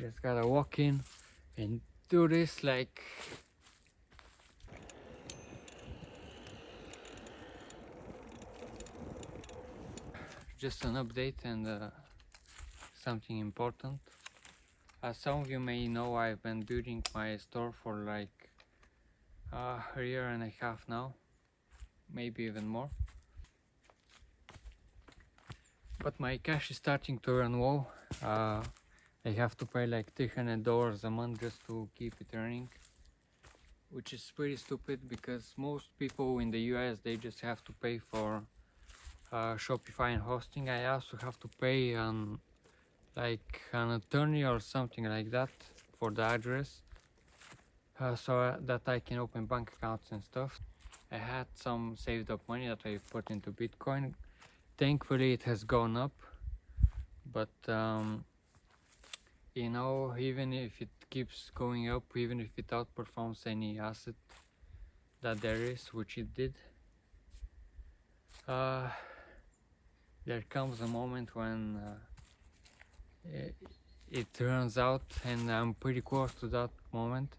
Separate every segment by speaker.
Speaker 1: Just gotta walk in and do this like just an update and something important. As some of you may know, I've been building my store for like a year and a half now, maybe even more. But my cash is starting to run low. I have to pay like $300 a month just to keep it running, which is pretty stupid because most people in the US, they just have to pay for Shopify and hosting. I also have to pay like an attorney or something like that for the address, so that I can open bank accounts and stuff. I had some saved up money that I put into Bitcoin. Thankfully it has gone up, but you know, even if it keeps going up, even if it outperforms any asset that there is, which it did, there comes a moment when it runs out, and I'm pretty close to that moment.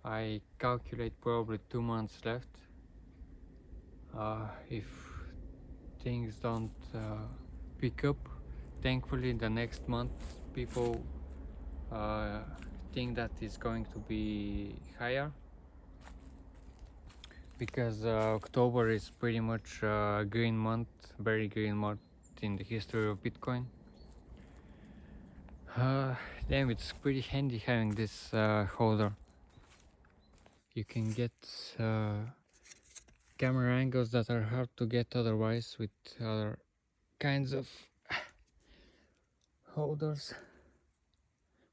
Speaker 1: I calculate probably 2 months left. If things don't pick up, thankfully the next month people think that it's going to be higher, because October is pretty much a green month, very green month in the history of Bitcoin. Damn, it's pretty handy having this holder. You can get camera angles that are hard to get otherwise with other kinds of holders,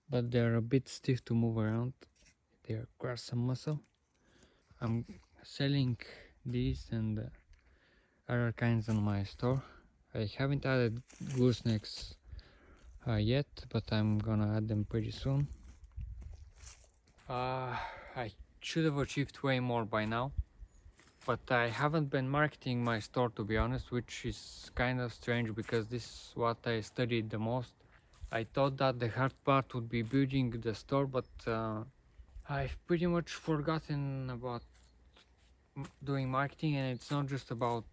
Speaker 1: but they're a bit stiff to move around. They require some muscle. I'm selling these and other kinds on my store. I haven't added goosenecks yet, but I'm gonna add them pretty soon. I should have achieved way more by now, but I haven't been marketing my store, to be honest, which is kind of strange because this is what I studied the most. I thought that the hard part would be building the store, but I've pretty much forgotten about doing marketing, and it's not just about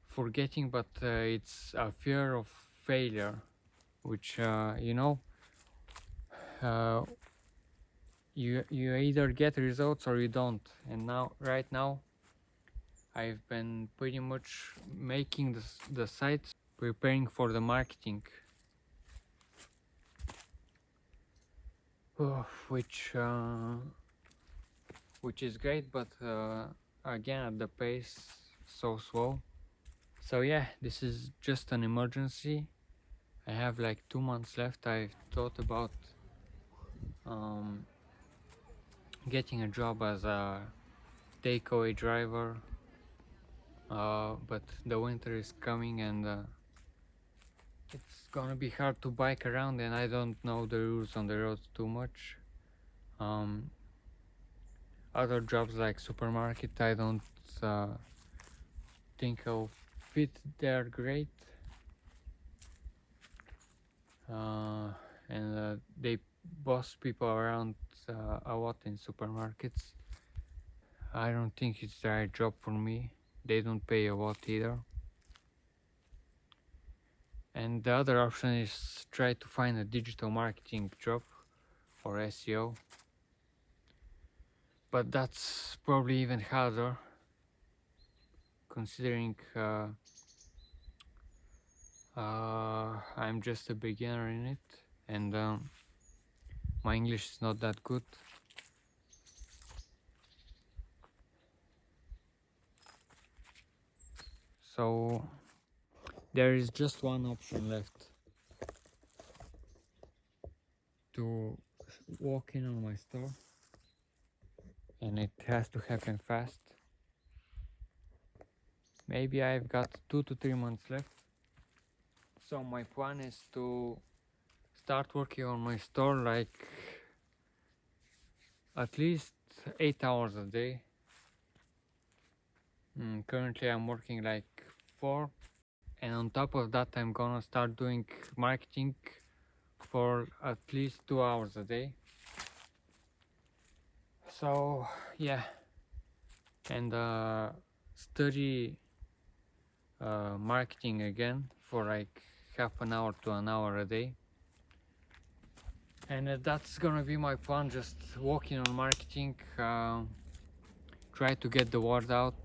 Speaker 1: forgetting, but it's a fear of failure, which you know, you either get results or you don't. And right now I've been pretty much making the sites, preparing for the marketing, which is great, but again, at the pace so slow. So yeah, this is just an emergency. I have like 2 months left. I've thought about getting a job as a takeaway driver, but the winter is coming and it's gonna be hard to bike around, and I don't know the rules on the roads too much. Other jobs like supermarket, I don't think I'll fit there great, and they boss people around a lot in supermarkets. I don't think it's the right job for me. They don't pay a lot either. And the other option is try to find a digital marketing job or SEO, but that's probably even harder, considering I'm just a beginner in it, and my English is not that good. So there is just one option left: to walk in on my store, and it has to happen fast. Maybe I've got 2 to 3 months left. So my plan is to start working on my store like at least 8 hours a day. Currently I'm working like 4, and on top of that I'm gonna start doing marketing for at least 2 hours a day. So yeah, and study marketing again for like half an hour to an hour a day. And that's gonna be my plan, just working on marketing, try to get the word out.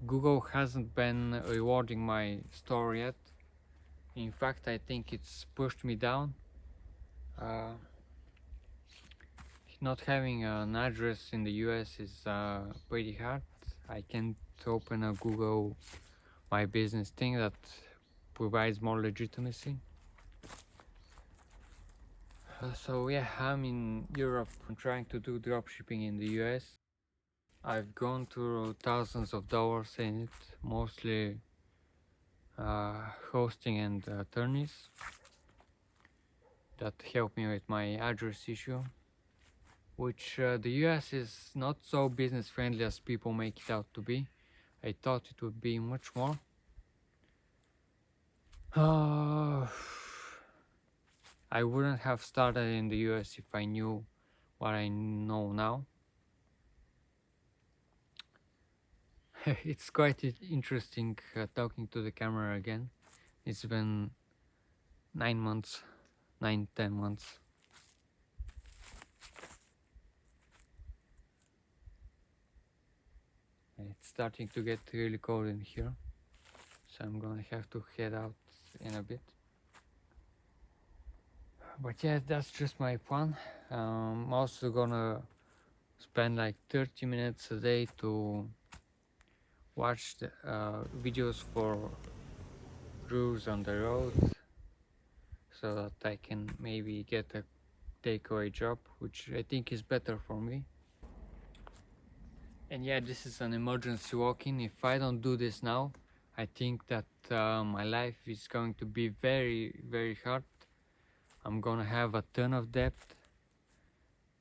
Speaker 1: Google hasn't been rewarding my store yet. In fact, I think it's pushed me down. Uh, Not having an address in the US is pretty hard. I can't open a Google My Business thing that provides more legitimacy. So yeah, I'm in Europe. I'm trying to do dropshipping in the US. I've gone through thousands of dollars in it, mostly hosting and attorneys that help me with my address issue, which the US is not so business friendly as people make it out to be. I thought it would be much more. I wouldn't have started in the US if I knew what I know now. It's quite interesting talking to the camera again. It's been 10 months. It's starting to get really cold in here, so I'm gonna have to head out in a bit. But yeah, that's just my plan. I'm also gonna spend like 30 minutes a day to watch the videos for rules on the road, so that I can maybe get a takeaway job, which I think is better for me. And yeah, this is an emergency walk-in. If I don't do this now, I think that my life is going to be very, very hard. I'm gonna have a ton of debt.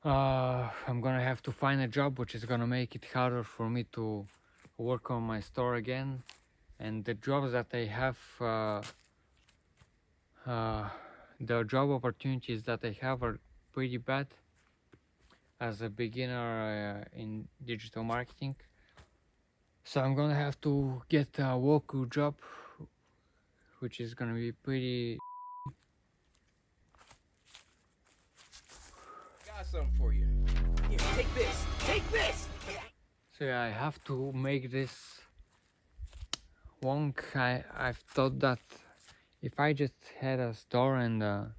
Speaker 1: I'm gonna have to find a job, which is gonna make it harder for me to work on my store again. And the jobs that I have, the job opportunities that I have are pretty bad as a beginner in digital marketing. So I'm gonna have to get a local job, which is gonna be pretty.
Speaker 2: Got something for you. Here, take this. Take this.
Speaker 1: So yeah, I have to make this long. I've thought that if I just had a store and a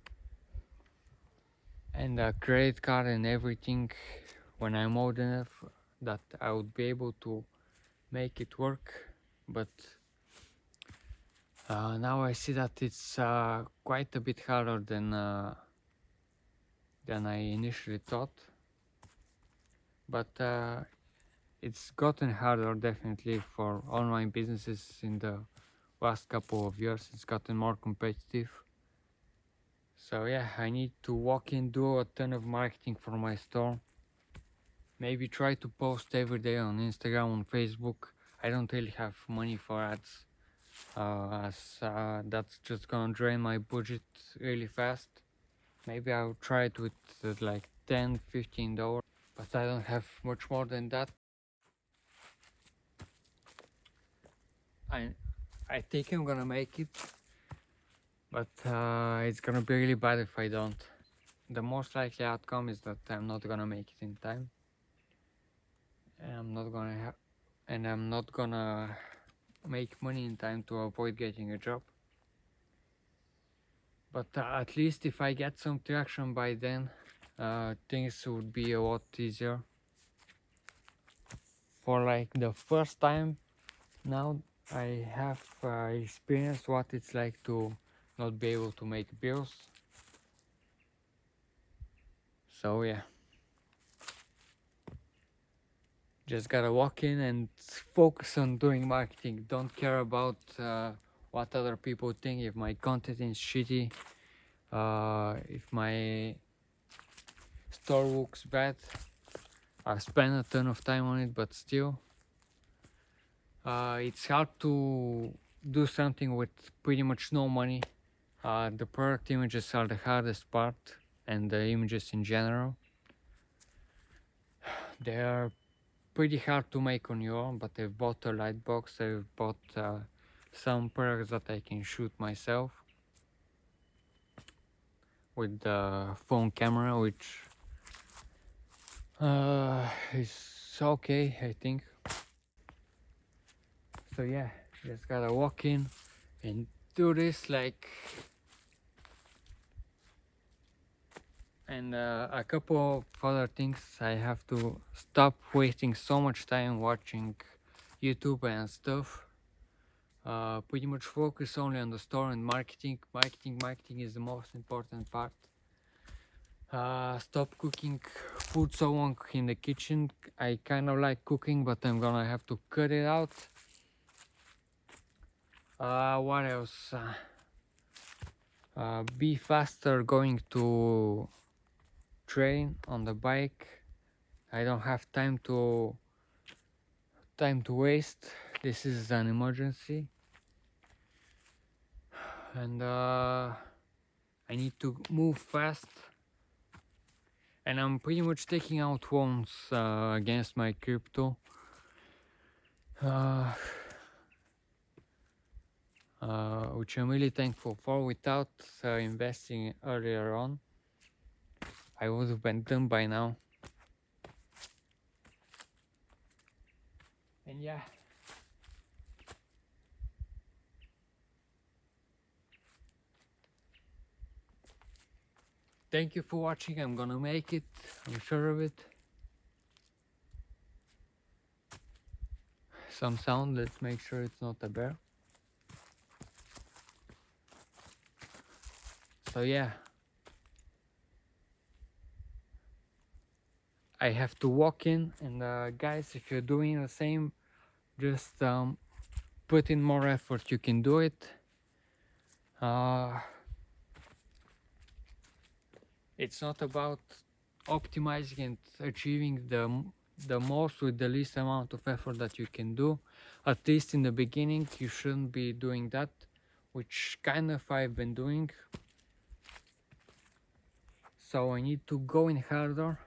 Speaker 1: credit card and everything, when I'm old enough, that I would be able to make it work. But now I see that it's quite a bit harder than I initially thought. But it's gotten harder definitely for online businesses in the last couple of years. It's gotten more competitive. So yeah, I need to walk in, do a ton of marketing for my store. Maybe try to post every day on Instagram, on Facebook. I don't really have money for ads, as that's just gonna drain my budget really fast. Maybe I'll try it with like $10-15, but I don't have much more than that. I think I'm gonna make it, but it's gonna be really bad if I don't. The most likely outcome is that I'm not gonna make it in time, and I'm not gonna make money in time to avoid getting a job. But at least if I get some traction by then, things would be a lot easier. For like the first time now, I have experienced what it's like to not be able to make bills. So yeah, just gotta walk in and focus on doing marketing. Don't care about what other people think. If my content is shitty, if my store looks bad, I've spent a ton of time on it, but still it's hard to do something with pretty much no money The product images are the hardest part, and the images in general. They are pretty hard to make on your own, but I've bought a light box, I've bought some products that I can shoot myself with the phone camera, which is okay, I think. So yeah, just gotta walk in and do this and a couple of other things. I have to stop wasting so much time watching YouTube and stuff. Pretty much focus only on the store and marketing. Marketing is the most important part. Stop cooking food so long in the kitchen. I kind of like cooking, but I'm gonna have to cut it out. What else? Be faster going to train on the bike. I don't have time to waste. This is an emergency, and I need to move fast. And I'm pretty much taking out loans against my crypto. Which I'm really thankful for. Without investing earlier on, I would have been done by now. And yeah. Thank you for watching. I'm gonna make it. I'm sure of it. Some sound. Let's make sure it's not a bear. So yeah. I have to walk in, and guys, if you're doing the same, just put in more effort. You can do it. It's not about optimizing and achieving the most with the least amount of effort that you can do. At least in the beginning, you shouldn't be doing that, which kind of I've been doing. So I need to go in harder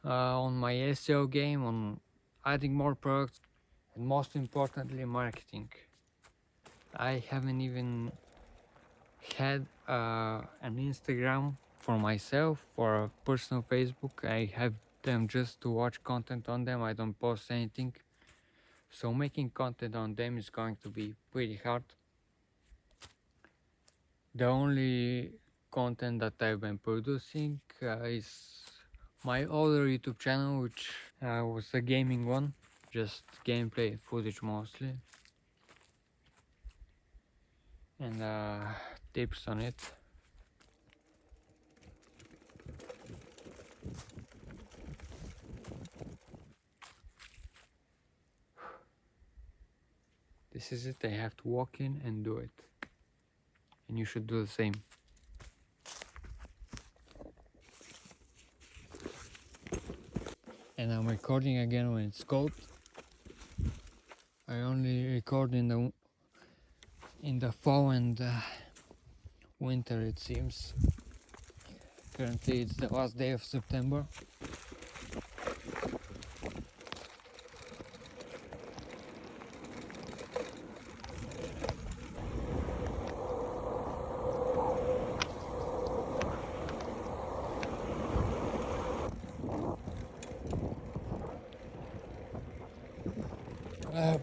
Speaker 1: on my SEO game, on adding more products, and most importantly, marketing. I haven't even had an Instagram for myself or a personal Facebook. I have them just to watch content on them. I don't post anything, so making content on them is going to be pretty hard. The only content that I've been producing is my other YouTube channel, which was a gaming one, just gameplay footage mostly, and tips on it. This is it. I have to walk in and do it, and you should do the same. And I'm recording again when it's cold. I only record in the fall and winter, it seems. Currently it's the last day of September.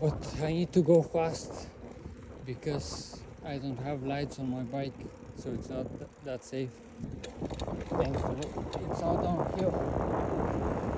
Speaker 1: But I need to go fast because I don't have lights on my bike, so it's not that safe. Thankfully, it's all downhill.